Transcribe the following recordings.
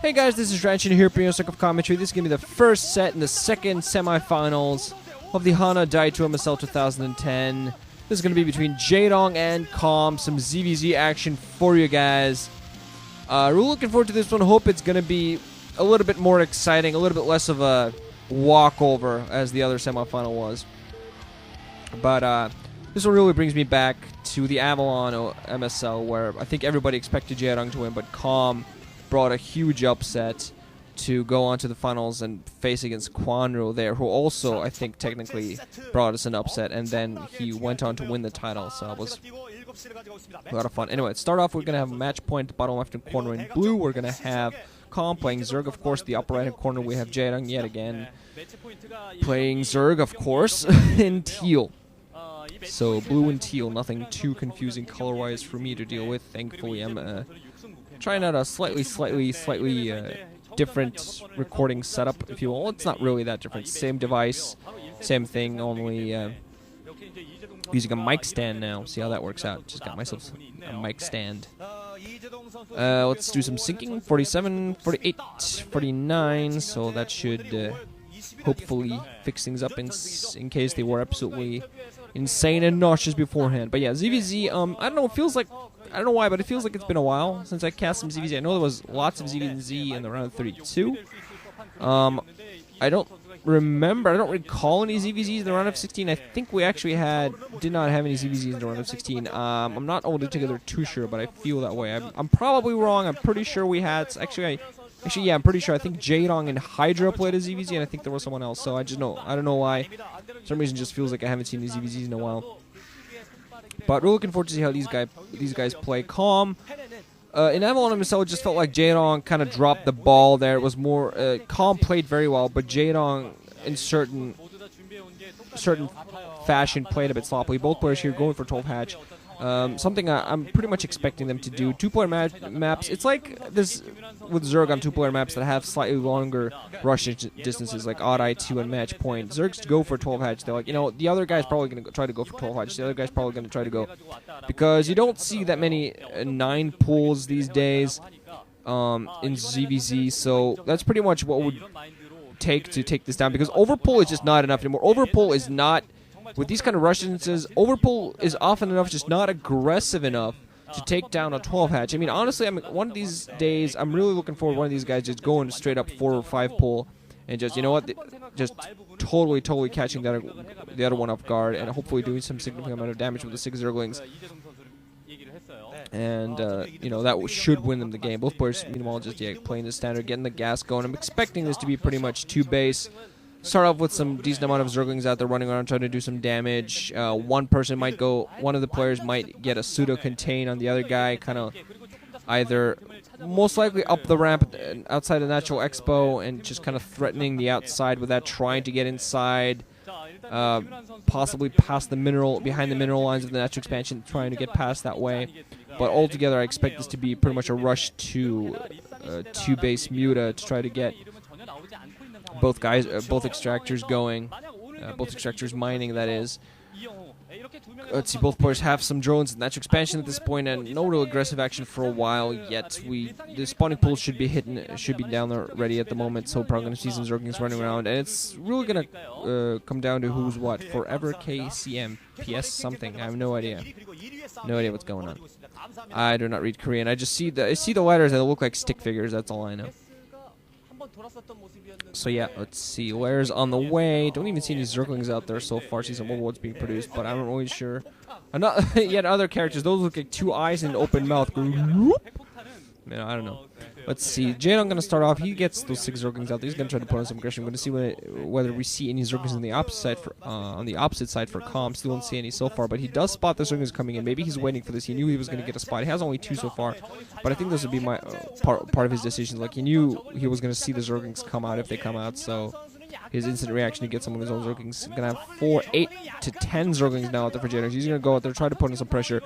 Hey guys, this is Ranchin here for StarCraft commentary. This is going to be the first set in the second semifinals of the Hana Daetoo MSL 2010. This is going to be between Jaedong and Calm. Some ZVZ action for you guys. We're looking forward to this one. Hope it's going to be a little bit more exciting, a little bit less of a walkover as the other semifinal was. But this one really brings me back to the Avalon MSL, where I think everybody expected Jaedong to win, but Calm brought a huge upset to go on to the finals and face against Kwanro there, who also, I think, technically brought us an upset, and then he went on to win the title, so it was a lot of fun. Anyway, to start off, we're going to have a match point, bottom left-hand corner in blue. We're going to have Calm playing Zerg, of course. The upper right-hand corner, we have Jaedong yet again playing Zerg, of course, in teal. So blue and teal, nothing too confusing color-wise for me to deal with. Thankfully, I'm trying out a slightly different recording setup, if you will. It's not really that different. Same device, same thing, only using a mic stand now. See how that works out. Just got myself a mic stand. Let's do some syncing. 47, 48, 49. So that should hopefully fix things up in case they were absolutely insane and nauseous beforehand. But yeah, ZVZ, I don't know, it feels like, I don't know why, but it feels like it's been a while since I cast some ZVZ. I know there was lots of ZVZ in the round of 32. I don't remember, I don't recall any ZVZs in the round of 16. I think we actually did not have any ZVZs in the round of 16. I'm not altogether too sure, but I feel that way. I'm probably wrong. I'm pretty sure we had, actually, yeah, I'm pretty sure. I think Jaedong and Hydra played a ZVZ, and I think there was someone else. So I don't know why. For some reason, it just feels like I haven't seen these ZVZs in a while. But we're looking forward to see how these guys play. Calm. In Avalon MSL, it just felt like Jaedong kind of dropped the ball there. It was more Calm played very well, but Jaedong in certain fashion played a bit sloppily. Both players here going for 12 hatch. Something I'm pretty much expecting them to do. Two-player maps. It's like this with Zerg on two-player maps that have slightly longer rush distances, like odd eye 2 and match point. Zergs go for 12 hatch. They're like, the other guy's probably going to try to go for 12 hatch. The other guy's probably going to try to go, because you don't see that many 9 pulls these days in ZVZ. So that's pretty much what would take to take this down, because overpull is just not enough anymore. Overpull is not. With these kind of rush instances, overpull is often enough, just not aggressive enough to take down a 12 hatch. I mean, honestly, one of these days, I'm really looking forward to one of these guys just going straight up 4 or 5 pull and just, just totally catching the other one off guard and hopefully doing some significant amount of damage with the 6 Zerglings. And, that should win them the game. Both players, meanwhile, just playing the standard, getting the gas going. I'm expecting this to be pretty much 2 base. Start off with some decent amount of Zerglings out there running around trying to do some damage. One of the players might get a pseudo contain on the other guy, kind of either most likely up the ramp outside the natural expo and just kind of threatening the outside with that, trying to get inside, possibly past the behind the mineral lines of the natural expansion, trying to get past that way. But altogether, I expect this to be pretty much a rush to 2 base Muta to try to get both extractors going, both extractors mining, that is. Let's see, both players have some drones in natural expansion at this point, and no real aggressive action for a while yet. The spawning pool should be down there ready at the moment, so we're probably going to see some Zerglings running around, and it's really going to come down to who's what. Forever KCM, PS something, I have no idea. No idea what's going on. I do not read Korean. I just see the letters and they look like stick figures, that's all I know. So yeah, let's see. Layers on the way. Don't even see any Zerglings out there so far. See some overlords being produced, but I'm not really sure. Not yet other characters. Those look like 2 eyes and an open mouth. Man, I don't know. Let's see. Jaedong going to start off. He gets those 6 Zerglings out there. He's going to try to put on some aggression. We're going to see whether we see any Zerglings on the opposite side for Calm. Still don't see any so far, but he does spot the Zerglings coming in. Maybe he's waiting for this. He knew he was going to get a spot. He has only 2 so far, but I think this would be my part of his decision. Like, he knew he was going to see the Zerglings come out if they come out, so his instant reaction to get some of his own Zerglings. Going to have 8 to 10 Zerglings now out there for Jaedong. He's going to go out there, try to put in some pressure.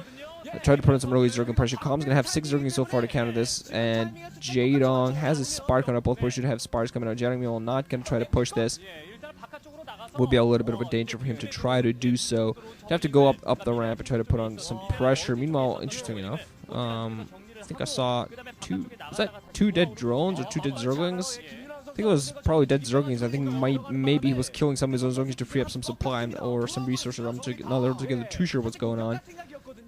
Try to put in some early Zergling pressure. Calm's going to have 6 Zerglings so far to counter this, and Jaedong has a spark on it. Both players should have sparks coming out. Jaedong will not going to try to push this. Would be a little bit of a danger for him to try to do so. You have to go up the ramp and try to put on some pressure. Meanwhile, interesting enough, I think I saw two dead drones or 2 dead Zerglings? I think it was probably dead Zerglings. I think maybe he was killing some of his own Zerglings to free up some supply or some resources. I'm not altogether too sure what's going on.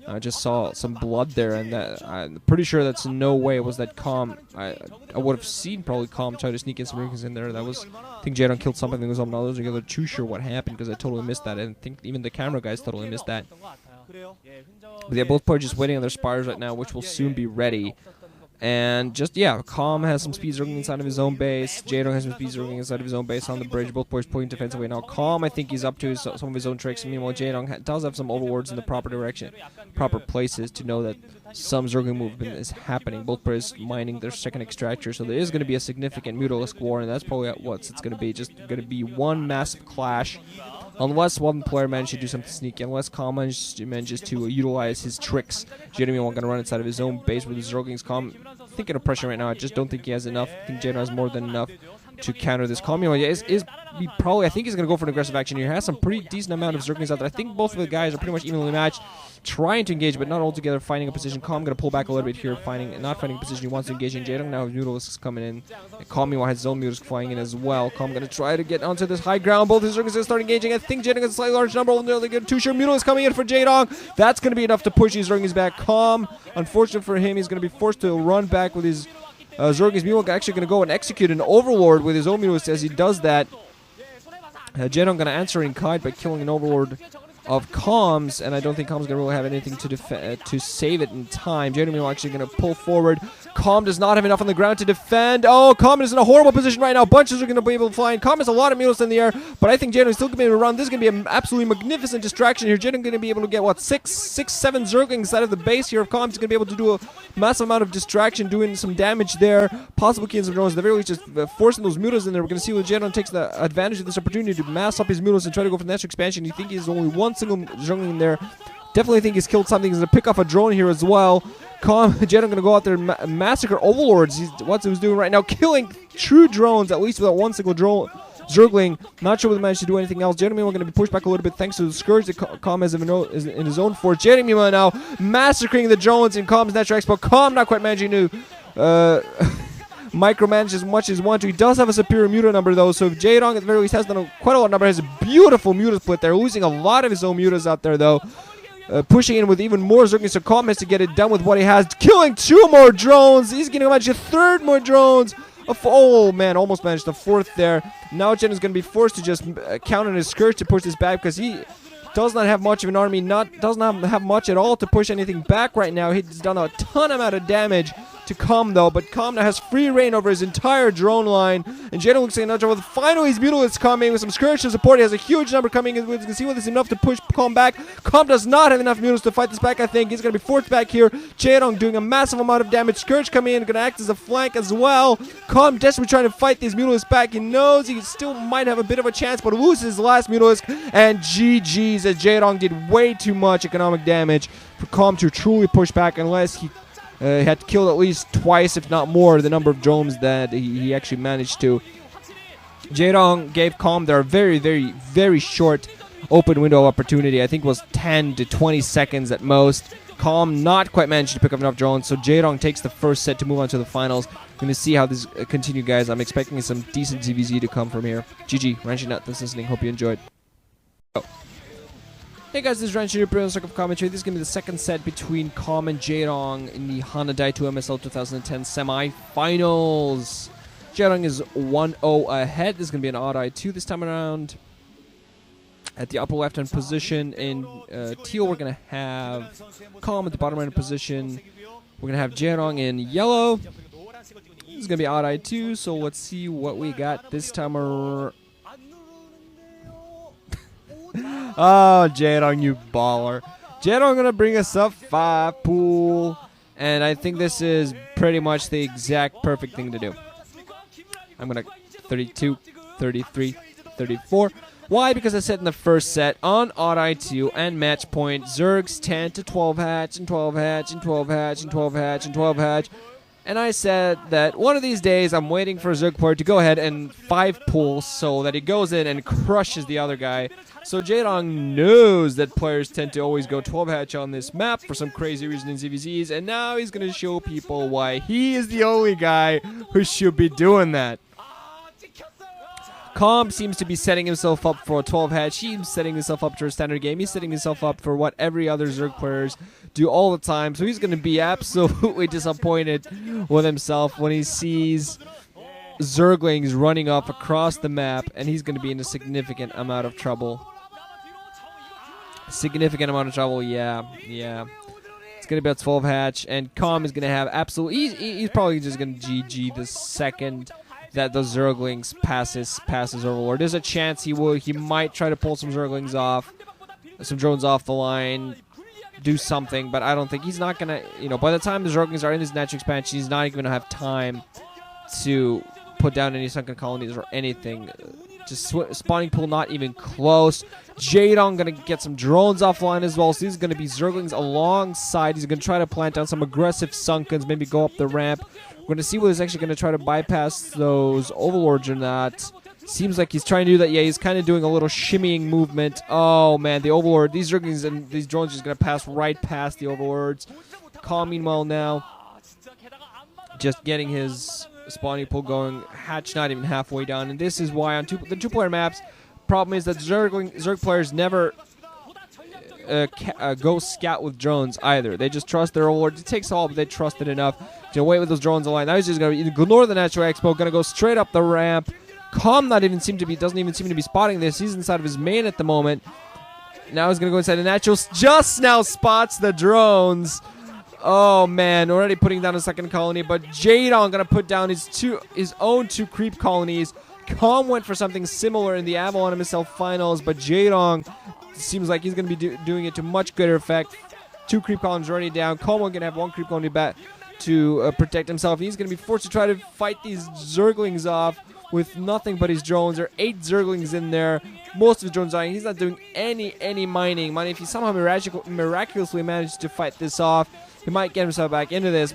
I just saw some blood there, and I'm pretty sure that's no way it was that Calm. I would have seen probably Calm try to sneak in some Zerglings in there. That was, I think Jaedong killed something. I'm not altogether too sure what happened because I totally missed that. And I think even the camera guys totally missed that. But yeah, both players just waiting on their spires right now, which will soon be ready. And just, yeah, Calm has some speed Zergling inside of his own base. Jaedong has some speed Zergling inside of his own base on the bridge. Both players pulling defensively. Now, Calm, I think he's up to some of his own tricks. Meanwhile, Jaedong does have some overlords in the proper direction, proper places to know that some Zergling movement is happening. Both players mining their second extractor. So there is going to be a significant Mutalisk war, and that's probably what it's going to be. Just going to be one massive clash. Unless one player manages to do something sneaky, unless Calm manages to utilize his tricks. Jaedong going to run inside of his own base with his Zerglings. Calm thinking of pressure right now. I just don't think he has enough. I think Jaedong has more than enough to counter this. Calm, I think he's going to go for an aggressive action here. He has some pretty decent amount of Zerglings out there. I think both of the guys are pretty much evenly matched. Trying to engage, but not altogether finding a position. Calm going to pull back a little bit here, not finding a position he wants to engage in. Jaedong now has Mutalisks coming in. And Calm meanwhile has his own Mutalisk flying in as well. Calm going to try to get onto this high ground. Both his Zerglings going to start engaging. I think Jaedong has a slightly large number. Only get 2 sure Mutalisks coming in for Jaedong. That's going to be enough to push these Zerglings back. Calm, unfortunate for him, he's going to be forced to run back with his Zerglings. Meanwhile, actually going to go and execute an Overlord with his own Mutalisks. As he does that, Jaedong going to answer in kind by killing an Overlord of Calm's, and I don't think Calm's going to really have anything to save it in time. Jaedong actually going to pull forward. Calm does not have enough on the ground to defend. Oh, Calm is in a horrible position right now. Bunches are going to be able to fly in. Calm has a lot of Mutalisks in the air, but I think Jaedong is still going to be able to run. This is going to be an absolutely magnificent distraction here. Jaedong going to be able to get, what, 7 Zerglings out of the base here of Calm. He's going to be able to do a massive amount of distraction, doing some damage there. Possible killing some drones. At the very least, just forcing those Mutalisks in there. We're going to see what Jaedong takes the advantage of this opportunity to mass up his Mutalisks and try to go for the next expansion. You think he's only one single Zergling in there. Definitely think he's killed something. He's going to pick off a drone here as well. Jaedong going to go out there and massacre Overlords. What he's doing right now, killing true drones, at least without one single drone. Zergling, not sure whether he managed to do anything else. Jaedong going to be pushed back a little bit thanks to the Scourge that Calm has in his own force. Jaedong now massacring the drones in Calm's natural expo. Calm not quite managing to micromanage as much as he wants to. He does have a superior Muta number though, so if Jaedong at the very least has done quite a lot of number, has a beautiful Muta split there, losing a lot of his own Mutas out there though. Pushing in with even more Zerglings, so Calm has to get it done with what he has. Killing 2 more drones. He's going to manage a 3rd more drones. Oh man, almost managed the 4th there. Now Jaedong is going to be forced to just count on his Scourge to push this back because he does not have much of an army, does not have much at all to push anything back right now. He's done a ton amount of damage to Calm though, but Calm now has free reign over his entire drone line, and Jaedong looks like another trouble. Finally his Mutalisks coming with some Scourge to support. He has a huge number coming in. You can see whether it's enough to push Calm back. Calm does not have enough Mutalisks to fight this back. I think he's going to be forced back here. Jaedong doing a massive amount of damage. Scourge coming in, going to act as a flank as well. Calm desperately trying to fight these Mutalisks back. He knows he still might have a bit of a chance, but loses his last Mutalisk, and GG's as Jaedong did way too much economic damage for Calm to truly push back, unless he had killed at least twice, if not more, the number of drones that he actually managed to. Jaedong gave Calm their very, very, very short open window of opportunity. I think it was 10 to 20 seconds at most. Calm not quite managed to pick up enough drones, so Jaedong takes the first set to move on to the finals. Going to see how this continue, guys. I'm expecting some decent ZVZ to come from here. GG, Ranching Nut, thanks for listening. Hope you enjoyed. Hey guys, this is Ranching Nut, StarCraft commentary. This is going to be the second set between Calm and Jaedong in the Hana Daetoo MSL 2010 Semifinals. Jaedong is 1-0 ahead. This is going to be an odd eye 2 this time around. At the upper left-hand position in teal, we're going to have Calm at the bottom right position. We're going to have Jaedong in yellow. This is going to be odd eye 2, so let's see what we got this time around. Oh, Jaedong, you baller. Jaedong going to bring us up 5 pool. And I think this is pretty much the exact perfect thing to do. I'm going to 32, 33, 34. Why? Because I said in the first set on odd eye 2 and match point, Zergs 10 to 12 hatch and 12 hatch and 12 hatch and 12 hatch and 12 hatch. And I said that one of these days I'm waiting for a Zerg player to go ahead and 5 pull so that he goes in and crushes the other guy. So Jaedong knows that players tend to always go 12 hatch on this map for some crazy reason in ZVZs, and now he's going to show people why he is the only guy who should be doing that. Calm seems to be setting himself up for a 12 hatch. He's setting himself up for a standard game. He's setting himself up for what every other Zerg players do all the time. So he's going to be absolutely disappointed with himself when he sees Zerglings running off across the map, and he's going to be in a significant amount of trouble. Significant amount of trouble, yeah. It's going to be a 12 hatch, and Calm is going to have absolutely... He's probably just going to GG the second that the Zerglings passes Overlord. There's a chance he might try to pull some Zerglings off, some drones off the line, do something, but I don't think he's not going to... by the time the Zerglings are in this natural expansion, he's not even going to have time to put down any sunken colonies or anything. Just spawning pool not even close. Jaedong gonna get some drones offline as well, so these are gonna be Zerglings alongside. He's gonna try to plant down some aggressive sunkens, maybe go up the ramp. We're gonna see whether he's actually gonna try to bypass those overlords or not. Seems like he's trying to do that. Yeah, he's kind of doing a little shimmying movement. Oh man, the overlord, these Zerglings and these drones are just gonna pass right past the overlords. Calm meanwhile now just getting his spawning pool going, hatch not even halfway down, and this is why on the two-player maps, problem is that Zerg players never go scout with drones either. They just trust their overlord. It takes all, but they trust it enough to wait with those drones aligned. Now he's just going to ignore the natural expo, going to go straight up the ramp. Calm doesn't even seem to be spotting this. He's inside of his main at the moment. Now he's going to go inside the natural. Just now spots the drones. Oh man, already putting down a second colony, but Jaedong gonna put down his own two creep colonies. Calm went for something similar in the Avalon MSL finals, but Jaedong seems like he's gonna be doing it to much greater effect. Two creep colonies already down. Calm gonna have one creep colony back to protect himself. He's gonna be forced to try to fight these Zerglings off with nothing but his drones. There are 8 Zerglings in there. Most of his drones dying. He's not doing any mining. If he somehow miraculously manages to fight this off, he might get himself back into this,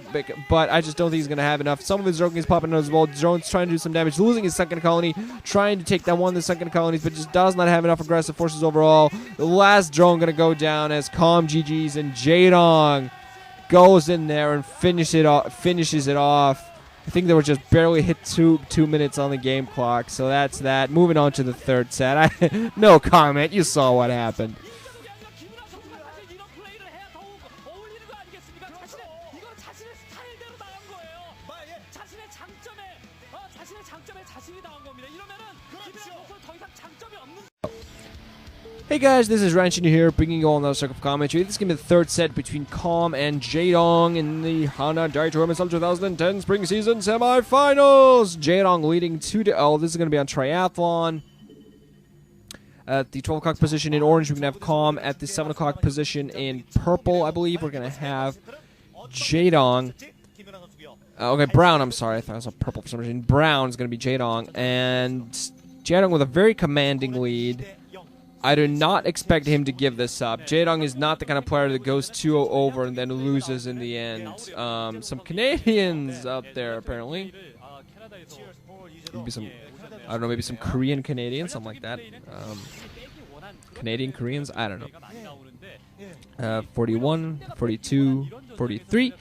but I just don't think he's going to have enough. Some of his Zerglings popping out as well. Drones trying to do some damage, losing his second colony, trying to take down one of the second colonies, but just does not have enough aggressive forces overall. The last drone going to go down as Calm GGs, and Jaedong goes in there and finishes it off. I think they were just barely hit two minutes on the game clock, so that's that. Moving on to the third set. No comment. You saw what happened. Hey guys, this is Ranchin here, bringing you all another StarCraft commentary. This is going to be the third set between Calm and Jaedong in the Hana Daetoo MSL 2010 Spring Season Semifinals. Jaedong leading 2-0. This is going to be on Triathlon. At the 12 o'clock position in orange, we're going to have Calm. At the 7 o'clock position in purple, I believe, we're going to have Jaedong. Okay, brown, I'm sorry. I thought it was purple for some reason. Brown is going to be Jaedong. And Jaedong with a very commanding lead. I do not expect him to give this up. Jaedong is not the kind of player that goes 2-0 over and then loses in the end. Some Canadians out there, apparently. Maybe some, I don't know, maybe some Korean Canadians, something like that. Canadian Koreans, I don't know. 41, 42, 43.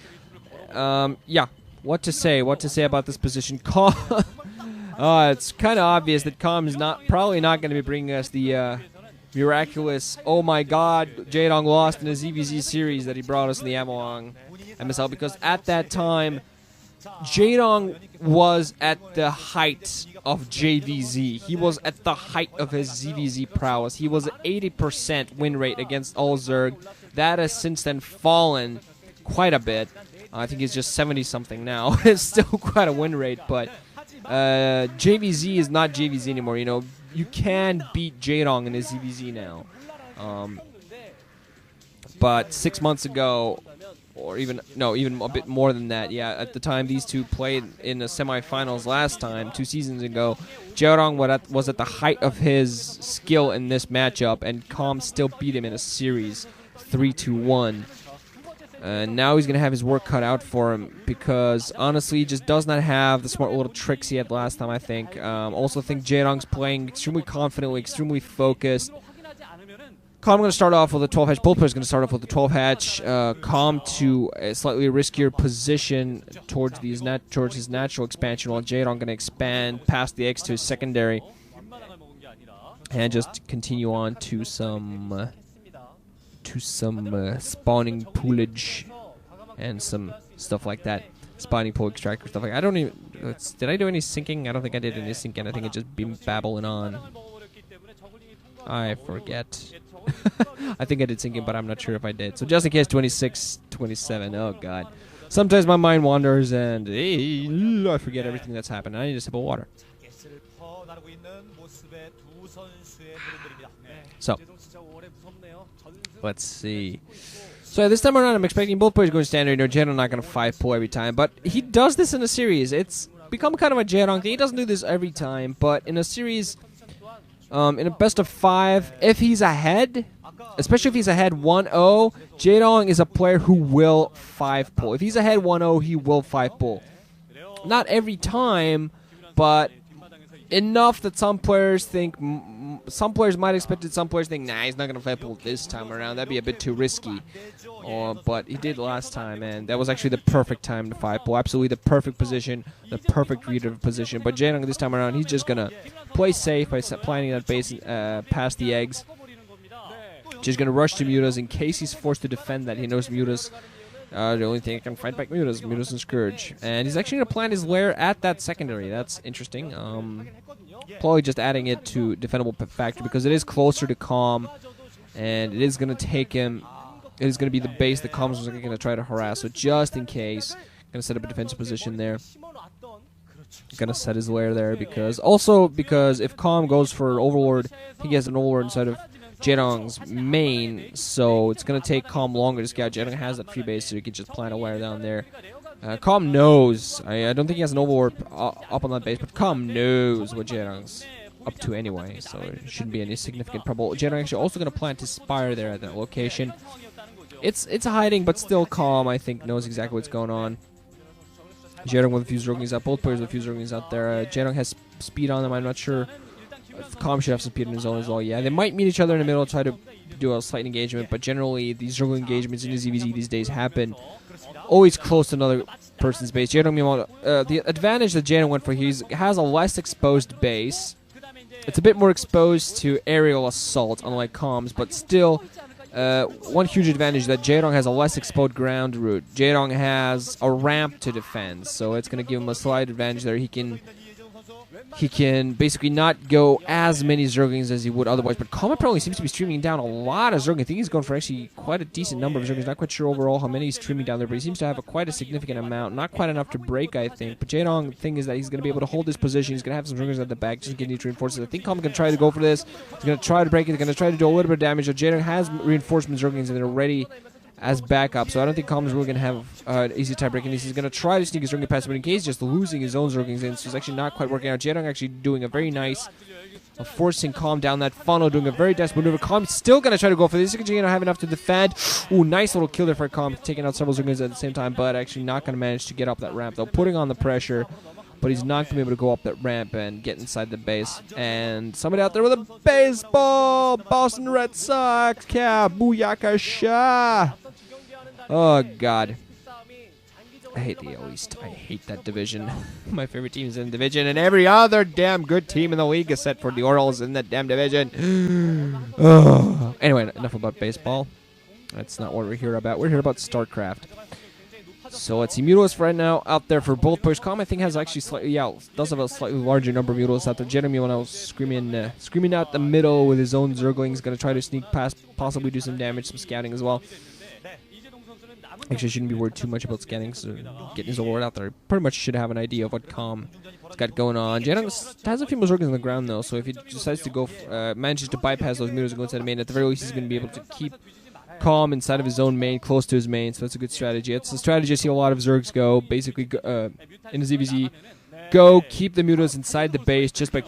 Yeah, what to say about this position. It's kind of obvious that Calm is probably not going to be bringing us the miraculous, oh my god, Jaedong lost in the ZVZ series that he brought us in the Avalon MSL, because at that time, Jaedong was at the height of JVZ. He was at the height of his ZVZ prowess. He was at 80% win rate against all Zerg. That has since then fallen quite a bit. I think he's just 70-something now. It's still quite a win rate, but JVZ is not JVZ anymore, you know. You can beat Jaedong in his ZVZ now. But 6 months ago, or even a bit more than that, yeah, at the time these two played in the semifinals last time, 2 seasons ago, Jaedong was at the height of his skill in this matchup, and Calm still beat him in a series 3-1. And now he's going to have his work cut out for him, because honestly he just does not have the smart little tricks he had last time, I think. Also think Jaedong's playing extremely confidently, extremely focused. Calm going to start off with a 12 hatch. Both players going to start off with a 12 hatch. Calm to a slightly riskier position towards his natural expansion, while Jaedong going to expand past the eggs to his secondary and just continue on to some spawning poolage and some stuff like that. Spawning pool extractor stuff like that. I don't even. Did I do any syncing? I don't think I did any syncing. I think it just been babbling on. I forget. I think I did syncing, but I'm not sure if I did. So just in case, 26, 27. Oh, God. Sometimes my mind wanders and I forget everything that's happened. I need a sip of water. So, let's see. So this time around, I'm expecting both players going standard. Jaedong not going to 5-pull every time, but he does this in a series. It's become kind of a Jaedong thing. He doesn't do this every time, but in a series... in a best of 5, if he's ahead, especially if he's ahead 1-0, Jaedong is a player who will 5-pull. If he's ahead 1-0, he will 5-pull. Not every time, but enough that some players think, some players might expect it, some players think, nah, he's not going to 5-pull this time around. That'd be a bit too risky. But he did last time, and that was actually the perfect time to 5-pull. Absolutely the perfect position, the perfect read of position. But Jaedong this time around, he's just going to play safe by planting that base past the eggs. Just going to rush to Mutas in case he's forced to defend that. He knows Mutas. The only thing that can fight back Mutas and Scourge. And he's actually going to plant his lair at that secondary. That's interesting. Probably just adding it to defendable factor because it is closer to Calm. And it is going to take him... It is going to be the base that Calm is going to try to harass. So just in case, going to set up a defensive position there. Going to set his lair there because if Calm goes for Overlord, he has an Overlord inside of Jaedong's main. So it's going to take Calm longer to scout. Jaedong has that free base, so he can just plant a lair down there. Calm knows. I don't think he has an Overlord up on that base, but Calm knows what Jaedong's up to anyway, so it shouldn't be any significant trouble. Jaedong actually also going to plant his Spire there at that location. It's hiding, but still Calm, I think, knows exactly what's going on. Jaedong with a few Zerglings out. Both players with a few Zerglings out there. Jaedong has speed on them. I'm not sure if Calm should have some speed on his own as well. Yeah, they might meet each other in the middle, try to do a slight engagement, but generally these Zergling engagements in the ZVZ these days happen always close to another person's base. Jaedong, meanwhile, the advantage that Jaedong went for, he has a less exposed base. It's a bit more exposed to aerial assault, unlike Calm's, but still... one huge advantage that Jaedong has a less exposed ground route. Jaedong has a ramp to defend, so it's going to give him a slight advantage there. He can basically not go as many Zerglings as he would otherwise, but Calm apparently seems to be streaming down a lot of Zerglings. I think he's going for actually quite a decent number of Zerglings. Not quite sure overall how many he's streaming down there, but he seems to have quite a significant amount. Not quite enough to break, I think. But Jaedong, the thing is that he's going to be able to hold his position. He's going to have some Zerglings at the back, just getting to reinforce it. I think Calm's going to try to go for this. He's going to try to break it. He's going to try to do a little bit of damage. So Jaedong has reinforcement Zerglings, and they're ready as backup, so I don't think Calm is really going to have an easy time breaking this. He's going to try to sneak his Zergling past, but in case just losing his own Zerglings in, so it's actually not quite working out. Jaedong actually doing a very nice, forcing Calm down that funnel, doing a very desperate maneuver. Calm still going to try to go for this. He's going to have enough to defend. Ooh, nice little kill there for Calm, taking out several Zerglings at the same time, but actually not going to manage to get up that ramp, though, putting on the pressure. But he's not going to be able to go up that ramp and get inside the base. And somebody out there with a baseball! Boston Red Sox! Yeah, booyakasha! Oh, God. I hate the East. I hate that division. My favorite team is in the division, and every other damn good team in the league is set for the Orioles in that damn division. Anyway, enough about baseball. That's not what we're here about. We're here about StarCraft. So let's see. Mutalisks right now out there for both players. Calm, I think, has actually slightly, does have a slightly larger number of Mutalisks out there. Jaedong screaming out the middle with his own Zerglings. Going to try to sneak past, possibly do some damage, some scouting as well. Actually, shouldn't be worried too much about scanning, so getting his Overlord out there. Pretty much should have an idea of what Calm has got going on. Jaedong has a few more Zerglings on the ground, though, so if he decides to go, manages to bypass those Mutas and go inside the main, at the very least he's going to be able to keep Calm inside of his own main, close to his main, so that's a good strategy. It's a strategy I see a lot of Zergs go, basically, in the ZVZ. Go, keep the Mutas inside the base, just by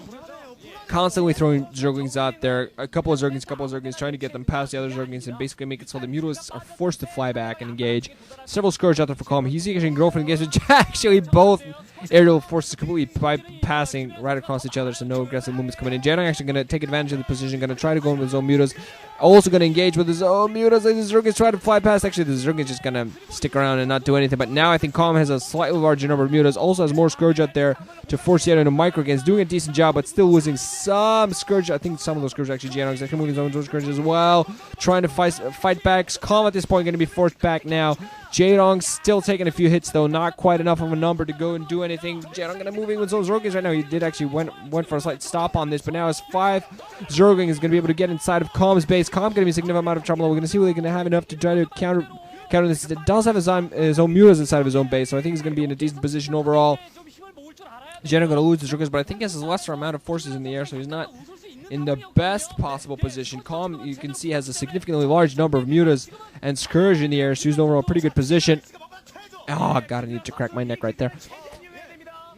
constantly throwing Zerglings out there. A couple of Zerglings, trying to get them past the other Zerglings and basically make it so the Mutalisks are forced to fly back and engage. Several Scourge out there for Calm. He's actually girlfriend engagement. Actually, both aerial forces completely bypassing right across each other, so no aggressive movements coming in. Jaedong actually going to take advantage of the position, going to try to go in with his own Mutas. Also going to engage with his own Mutas. The Zerglings try to fly past. Actually, the Zerglings just going to stick around and not do anything. But now I think Calm has a slightly larger number of Mutas. Also has more Scourge out there to force Jaedong into micro gains. Doing a decent job, but still losing some Scourge. I think some of those Scourge actually Jaedong's actually moving his own Scourge as well. Trying to fight back. Calm at this point going to be forced back now. Jaedong still taking a few hits though, not quite enough of a number to go and do anything. Jaedong going to move in with those Zerglings right now. He did actually went for a slight stop on this, but now his 5 Zerglings is going to be able to get inside of Calm's base. Calm going to be a significant amount of trouble. We're going to see whether they can have enough to try to counter this. It does have his own Mutas inside of his own base, so I think he's going to be in a decent position overall. Jaedong going to lose the Zerglings, but I think he has a lesser amount of forces in the air, so he's not in the best possible position. Calm, you can see, has a significantly large number of Mutas and Scourge in the air, so he's in overall a pretty good position. Oh, God, I need to crack my neck right there.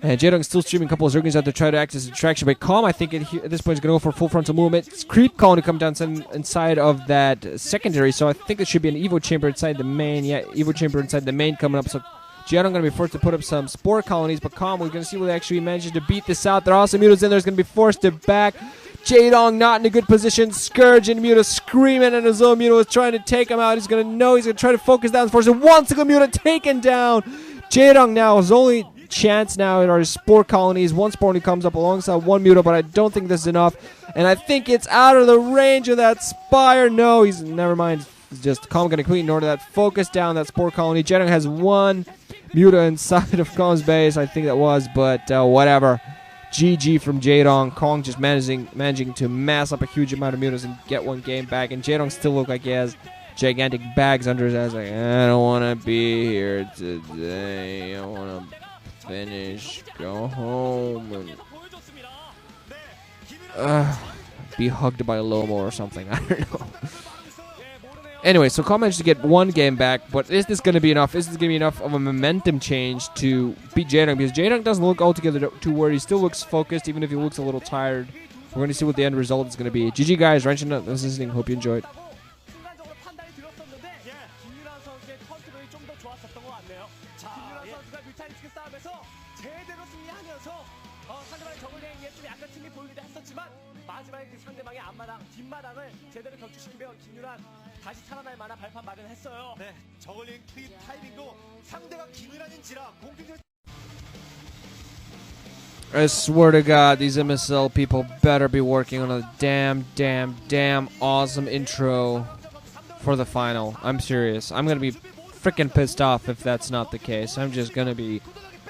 And Jaedong still streaming a couple of Zerglings out there to try to act as a distraction, but Calm, I think, at this point is going to go for full frontal movement. It's Creep calling to come down inside of that secondary, so I think there should be an Evo Chamber inside the main. Yeah, Evo Chamber inside the main coming up, so Jaedong going to be forced to put up some Spore Colonies, but Calm, we're going to see whether they actually manages to beat this out. There are some Mutas in there, is going to be forced to back. Jaedong not in a good position. Scourge and Muta screaming, and his own Muta was trying to take him out. He's going to try to focus down his forces. One single Muta taken down. Jaedong now, his only chance now are his Spore Colonies. One Spore only comes up alongside one Muta, but I don't think this is enough. And I think it's out of the range of that Spire. No, never mind. It's just Calm going to completely ignore that. Focus down that Spore Colony. Jaedong has one Muta inside of Calm's base, I think that was, but whatever. GG from Jaedong. Kong just managing to mass up a huge amount of Mutas and get one game back. And Jaedong still look like he has gigantic bags under his ass. Like, I don't want to be here today. I want to finish, go home, and be hugged by a Lomo or something. I don't know. Anyway, so Calm managed to get one game back, but is this going to be enough? Is this going to be enough of a momentum change to beat Jaedong? Because Jaedong doesn't look altogether too worried. He still looks focused, even if he looks a little tired. We're going to see what the end result is going to be. GG, guys. Wrenching that listening. Hope you enjoyed. 다시 살아날 만한 발판 마련했어요. 네, 저글링 투입 타이밍도 상대가 김윤환인지라 공격력. I swear to God, these MSL people better be working on a damn awesome intro for the final. I'm serious. I'm gonna be freaking pissed off if that's not the case. I'm just gonna be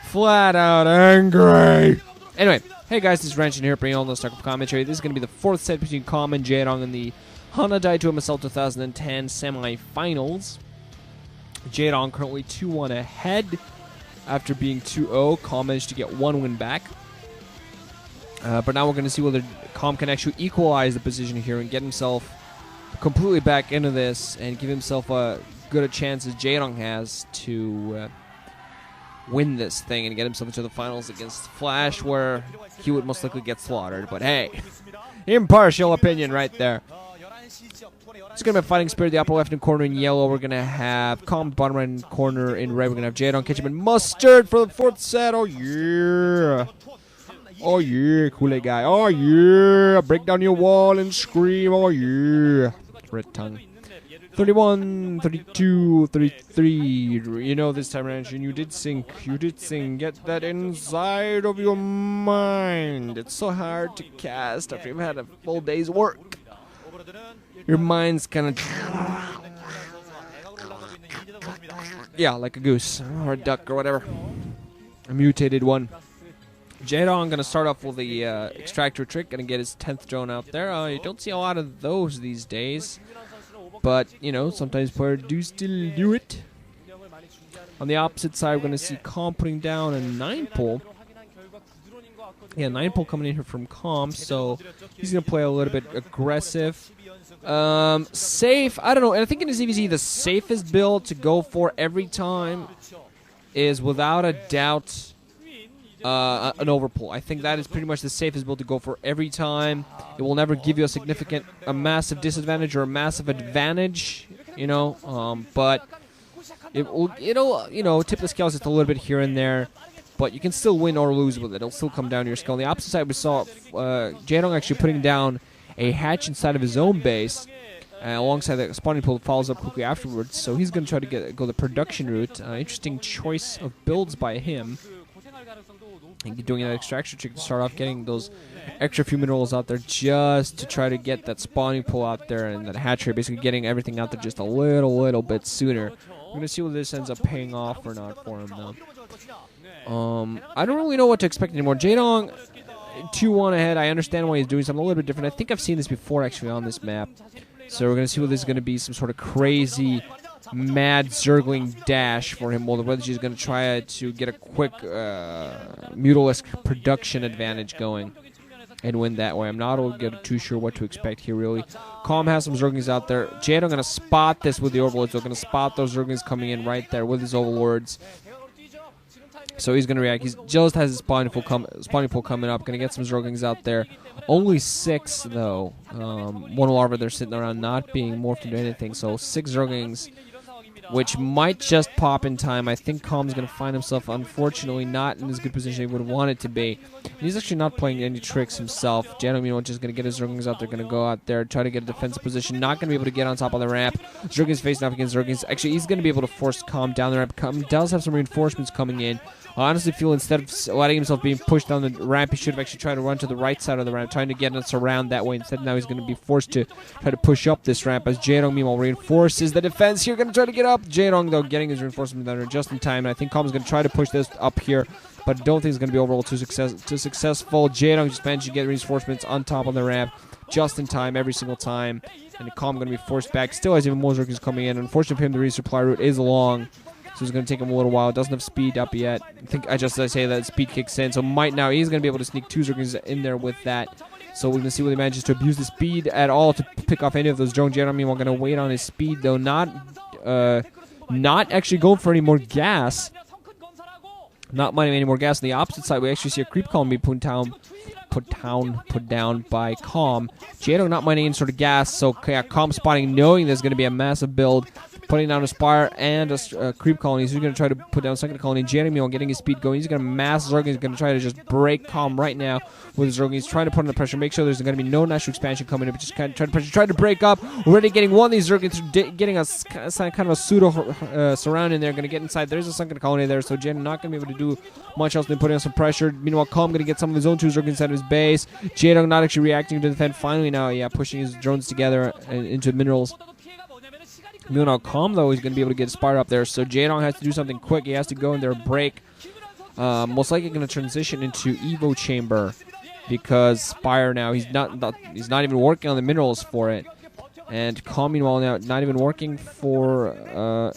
flat out angry. Anyway, hey guys, this is Wrench here bringing all the StarCraft commentary. This is gonna be the 4th set between Calm and Jaedong in the Hana Daetoo MSL 2010 semifinals. Jaedong currently 2-1 ahead after being 2-0. Calm managed to get one win back. But now we're going to see whether Calm can actually equalize the position here and get himself completely back into this and give himself a good a chance as Jaedong has to win this thing and get himself into the finals against Flash, where he would most likely get slaughtered. But hey, impartial opinion right there. It's going to be Fighting Spirit, the upper left-hand corner in yellow. We're going to have Calm, bottom right corner in red. We're going to have Jaedong, Ketchup, and Mustard for the 4th set. Oh, yeah. Oh, yeah, Kool-Aid guy. Oh, yeah. Break down your wall and scream. Oh, yeah. Red tongue. 31, 32, 33. You know, this time around, you did sing. You did sing. Get that inside of your mind. It's so hard to cast after you've had a full day's work. Your mind's kind of... yeah, like a goose or a duck or whatever. A mutated one. Jaedong going to start off with the extractor trick. Going to get his 10th drone out there. You don't see a lot of those these days. But, you know, sometimes players do still do it. On the opposite side, we're going to see Calm putting down a 9-pull. Yeah, 9-pull coming in here from Calm. So he's going to play a little bit aggressive. Safe, I don't know. And I think in his EVZ, the safest build to go for every time is without a doubt an overpull. I think that is pretty much the safest build to go for every time. It will never give you a massive disadvantage or a massive advantage, you know, but it'll tip the scales just a little bit here and there, but you can still win or lose with it. It'll still come down to your skill. On the opposite side, we saw Jaedong actually putting down a hatch inside of his own base, alongside the spawning pool follows up quickly afterwards. So he's going to try to go the production route. Interesting choice of builds by him. And doing that extraction trick to start off, getting those extra few minerals out there just to try to get that spawning pool out there and that hatchery, basically getting everything out there just a little bit sooner. We're going to see whether this ends up paying off or not for him, though. I don't really know what to expect anymore. Jaedong 2-1 ahead. I understand why he's doing something a little bit different. I think I've seen this before, actually, on this map. So we're going to see whether this is going to be some sort of crazy, mad zergling dash for him, or whether she's going to try to get a quick Mutalisque production advantage going and win that way. I'm not too sure what to expect here, really. Calm has some zerglings out there. Jaedong going to spot this with the overlords. So going to spot those zerglings coming in right there with his overlords. So he's going to react. He just has his spawning pool coming up. Going to get some zerglings out there. Only 6, though. One larva they're sitting around not being morphed into anything. So 6 zerglings, which might just pop in time. I think Calm's going to find himself, unfortunately, not in as good position he would want it to be. And he's actually not playing any tricks himself. Jaedong, just going to get his zerglings out there, going to go out there, try to get a defensive position. Not going to be able to get on top of the ramp. Zerglings facing off against zerglings. Actually, he's going to be able to force Calm down the ramp. Calm does have some reinforcements coming in. I honestly feel instead of letting himself being pushed down the ramp, he should have actually tried to run to the right side of the ramp, trying to get us around that way. Instead, now he's going to be forced to try to push up this ramp as Jaedong, meanwhile, reinforces the defense here. Going to try to get up. Jaedong, though, getting his reinforcement down there just in time. And I think Calm's going to try to push this up here, but I don't think it's going to be overall too successful. Jaedong just managed to get reinforcements on top of the ramp just in time every single time. And Calm going to be forced back. Still has even more zerglings coming in. Unfortunately for him, the resupply route is long. So it's going to take him a little while. Doesn't have speed up yet. I think I say that speed kicks in. So now he's going to be able to sneak 2 zerglings in there with that. So we're going to see whether he manages to abuse the speed at all to pick off any of those drones. Jaedong, meanwhile, going to wait on his speed, though. Not actually going for any more gas. Not mining any more gas. On the opposite side, we actually see a creep column be put down by Calm. Jaedong not mining any sort of gas. So Calm spotting, knowing there's going to be a massive build, putting down a Spire and a creep colony. So he's going to try to put down a second colony. Jaedong getting his speed going. He's going to mass Zerglings. He's going to try to just break Calm right now with his Zerglings. He's trying to put on the pressure. Make sure there's going to be no natural expansion coming in. But just kind of try to break up. Already getting one of these Zerglings. Getting a kind of a pseudo surround in there. Going to get inside. There's a sunken colony there. So Jaedong not going to be able to do much else than putting on some pressure. Meanwhile, Calm going to get some of his own 2 Zerglings inside of his base. Jaedong not actually reacting to defend. Finally now, pushing his drones together and into minerals. Meanwhile, Calm, though, is going to be able to get Spire up there. So Jaedong has to do something quick. He has to go in there and break. Most likely going to transition into Evo Chamber because Spire now, he's not even working on the minerals for it. And Calm, meanwhile, now not even working for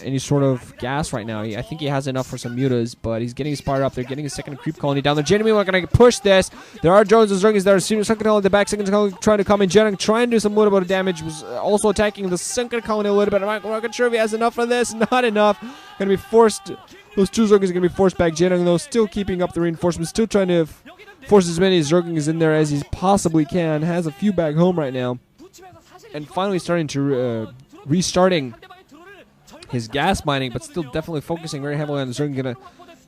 any sort of gas right now. I think he has enough for some mutas, but he's getting his Spire up there, getting his second creep colony down there. Jaedong, meanwhile, going to push this. There are drones and zerglings there. Second colony at the back. Second colony trying to come in. Jaedong trying to do some little bit of damage. Was also attacking the second colony a little bit. I'm not sure if he has enough for this. Not enough. Going to be forced. Those 2 zerglings are going to be forced back. Jaedong, though, still keeping up the reinforcements. Still trying to force as many zerglings in there as he possibly can. Has a few back home right now. And finally restarting his gas mining, but still definitely focusing very heavily on the Zergling.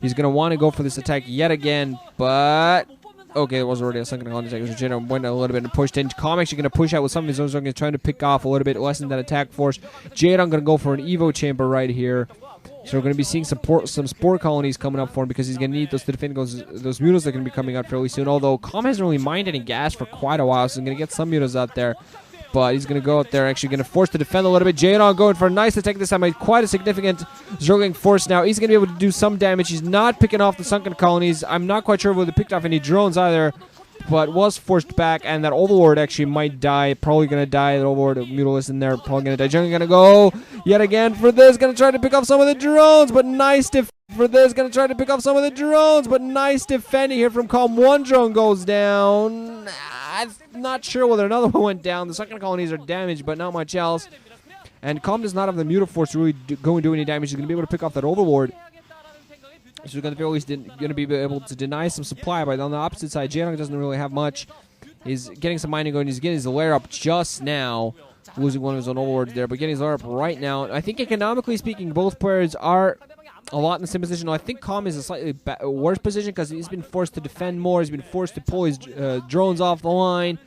He's going to want to go for this attack yet again, but... Okay, it was already a sunken colony attack. So Jaedong went a little bit and pushed in. Calm actually going to push out with some of his own Zerglings, trying to pick off a little bit, lessen that attack force. Jaedong going to go for an Evo Chamber right here. So we're going to be seeing some spore colonies coming up for him because he's going to need those to defend those mutas that are going to be coming out fairly soon. Although Calm hasn't really mined any gas for quite a while, so he's going to get some mutas out there. But he's going to go out there, actually going to force to defend a little bit. Jaedong going for a nice attack this time. Quite a significant Zergling force now. He's going to be able to do some damage. He's not picking off the sunken colonies. I'm not quite sure whether he picked off any drones either, but was forced back. And that Overlord actually might die. Probably going to die. The Overlord Mutalisque in there. Probably going to die. Jaedong going to go yet again for this. Going to try to pick off some of the drones, but nice for this. Going to try to pick off some of the drones, but nice defending here from Calm. One drone goes down. I'm not sure whether another one went down. The second colonies are damaged, but not much else. And Calm does not have the Mutaforce to really go and do any damage. He's going to be able to pick off that Overlord. So going to be able to deny some supply, but on the opposite side, Jaedong doesn't really have much. He's getting some mining going. He's getting his lair up just now, losing one of his own overlords there, but getting his lair up right now. I think economically speaking, both players are a lot in the same position. I think Calm is a slightly worse position because he's been forced to defend more. He's been forced to pull his drones off the line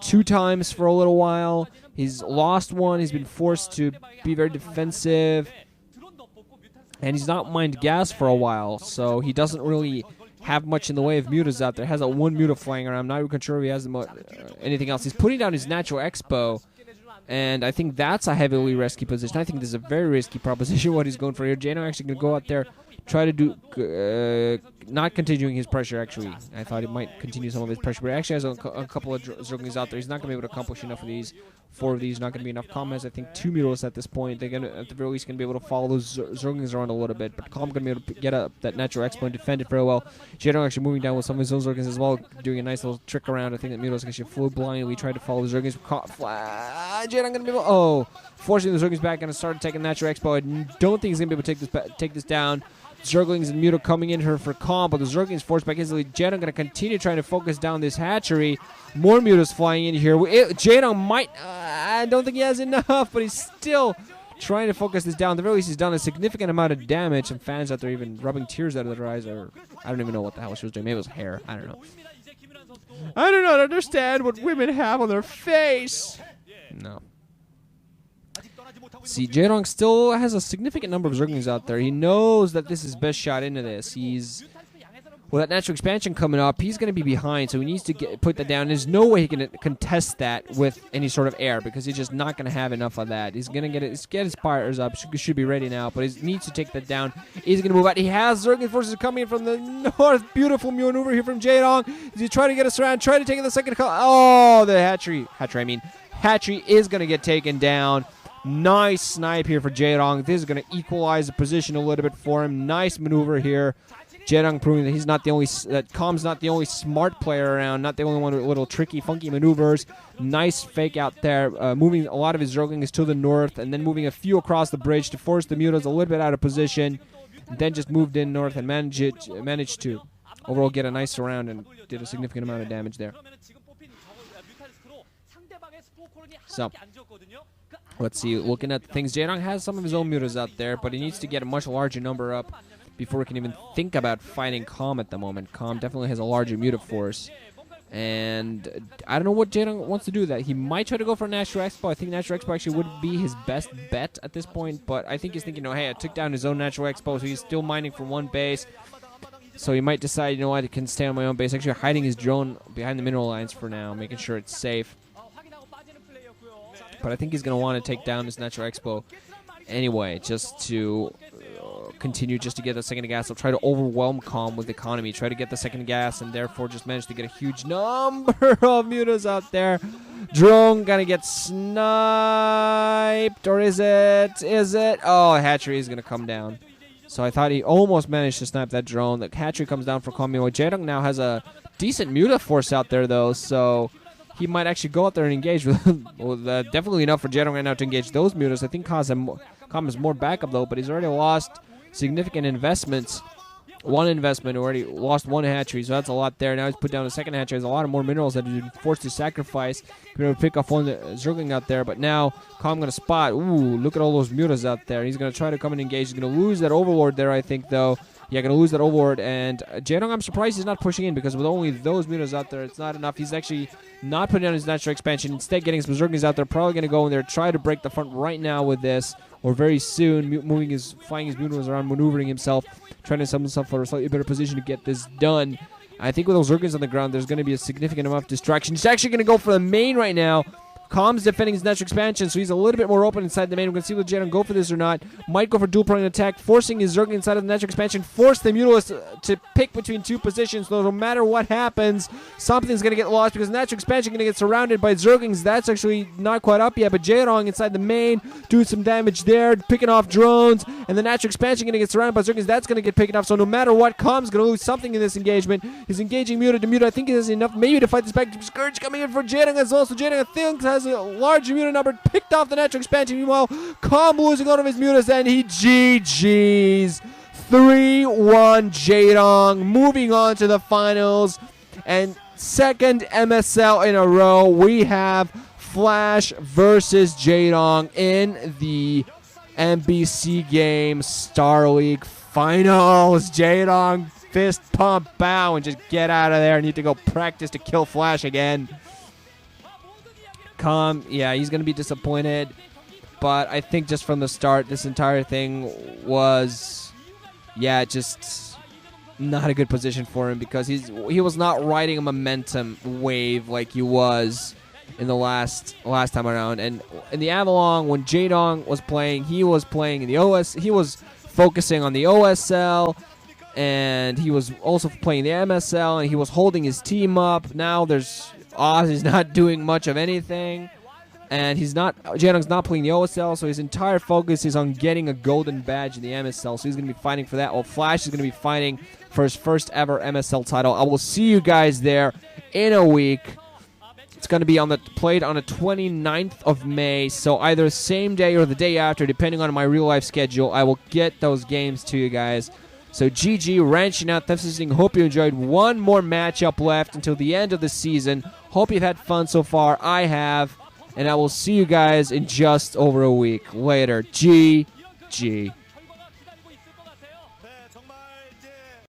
2 times for a little while. He's lost one. He's been forced to be very defensive. And he's not mined gas for a while, so he doesn't really have much in the way of mutas out there. Has a 1 muta flying around. I'm not even sure if he has anything else. He's putting down his natural expo, and I think that's a heavily risky position. I think this is a very risky proposition what he's going for here. Jaedong actually going to go out there, try to do, not continuing his pressure, actually. I thought he might continue some of his pressure, but he actually has a couple of Zerglings out there. He's not going to be able to accomplish enough of these. 4 of these, not going to be enough. Calm has, I think, 2 mutals at this point. They're going to, at the very least, going to be able to follow those Zerglings around a little bit, but Calm going to be able to get up that natural expo and defend it very well. Jaedong actually moving down with some of his own Zerglings as well, doing a nice little trick around. I think that mutals actually flew blindly, tried to follow the Zerglings. Jaedong going to be able, forcing the Zerglings back and started taking natural expo. I don't think he's going to be able to take this down. Zerglings and Muto coming in here for Calm, but the Zerglings forced back easily. Jaedong going to continue trying to focus down this hatchery. More Mutos flying in here. Jaedong might, I don't think he has enough, but he's still trying to focus this down. At the very least, he's done a significant amount of damage. Some fans out there even rubbing tears out of their eyes, or I don't even know what the hell she was doing. Maybe it was hair. I don't know. I do not understand what women have on their face. No. See, Jaedong still has a significant number of Zerglings out there. He knows that this is best shot into this. He's, with that natural expansion coming up, he's going to be behind, so he needs to put that down. There's no way he can contest that with any sort of air, because he's just not going to have enough of that. He's going to get his fires up. Should be ready now, but he needs to take that down. He's going to move out. He has Zergling forces coming in from the north. Beautiful maneuver here from Jaedong. He's trying to get us around, try to take the second call. Oh, the hatchery is going to get taken down. Nice snipe here for Jaedong. This is going to equalize the position a little bit for him. Nice maneuver here. Jaedong proving that he's not the only, that Calm's not the only smart player around, not the only one with little tricky, funky maneuvers. Nice fake out there, moving a lot of his Zerglings to the north, and then moving a few across the bridge to force the Mutas a little bit out of position. And then just moved in north and managed to overall get a nice surround and did a significant amount of damage there. So, let's see, looking at things, Jaedong has some of his own mutas out there, but he needs to get a much larger number up before we can even think about fighting Calm at the moment. Calm definitely has a larger muta force, and I don't know what Jaedong wants to do with that. He might try to go for a Natural Expo. I think Natural Expo actually would be his best bet at this point, but I think he's thinking, hey, I took down his own Natural Expo, so he's still mining from one base. So he might decide, you know what, I can stay on my own base, actually hiding his drone behind the mineral lines for now, making sure it's safe. But I think he's going to want to take down this Natural Expo anyway, just to continue just to get the second gas. He'll try to overwhelm Calm with economy, try to get the second gas, and therefore just manage to get a huge number of mutas out there. Drone going to get sniped, or is it? Oh, hatchery is going to come down. So I thought he almost managed to snipe that drone. The hatchery comes down for Calm. Jaedong now has a decent muta force out there, though, so he might actually go out there and engage with definitely enough for Jaedong right now to engage those mutas. I think Calm has more backup, though, but he's already lost significant investments. One investment, already lost one hatchery, so that's a lot there. Now he's put down a second hatchery. There's a lot of more minerals that he's been forced to sacrifice. He's going to pick off one Zergling out there, but now Calm going to spot. Ooh, look at all those mutas out there. He's going to try to come and engage. He's going to lose that Overlord there, I think, though. Yeah, going to lose that Overlord, and Jaedong, I'm surprised he's not pushing in, because with only those mutas out there, it's not enough. He's actually not putting down his natural expansion, instead getting some Zerglings out there, probably going to go in there, try to break the front right now with this, or very soon, flying his mutas around, maneuvering himself, trying to summon himself for a slightly better position to get this done. I think with those Zerglings on the ground, there's going to be a significant amount of distraction. He's actually going to go for the main right now. Calm's defending his natural expansion, so he's a little bit more open inside the main. We're going to see whether Jaedong go for this or not. Might go for dual pronged attack, forcing his Zergling inside of the natural expansion, force the Mutalist to pick between two positions, so no matter what happens, something's going to get lost, because the natural expansion is going to get surrounded by Zerglings. That's actually not quite up yet, but Jaedong inside the main, doing some damage there, picking off drones, and the natural expansion going to get surrounded by Zerglings. That's going to get picked off, so no matter what, Calm's going to lose something in this engagement. He's engaging Muta to Muta. I think he has enough maybe to fight this back. Scourge coming in for Jaedong as well, so Jaedong, I think, has a large Muta number, picked off the natural expansion. Meanwhile, Calm losing one of his mutas, and he GG's 3-1 Jaedong, moving on to the finals. And second MSL in a row, we have Flash versus Jaedong in the NBC game Star League Finals. Jaedong fist pump bow and just get out of there. I need to go practice to kill Flash again. Yeah, he's going to be disappointed. But I think just from the start, this entire thing was, just not a good position for him because he was not riding a momentum wave like he was in the last time around. And in the Avalon, when Jaedong was playing, he was playing in the OS. He was focusing on the OSL, and he was also playing the MSL, and he was holding his team up. Now Oz is not doing much of anything. And Jaedong's not playing the OSL, so his entire focus is on getting a golden badge in the MSL. So he's going to be fighting for that. While Flash is going to be fighting for his first ever MSL title. I will see you guys there in a week. It's going to be played on the 29th of May. So either the same day or the day after, depending on my real life schedule, I will get those games to you guys. So GG, ranching out, thanks for listening. Hope you enjoyed. One more matchup left until the end of the season. Hope you've had fun so far. I have. And I will see you guys in just over a week. Later. GG.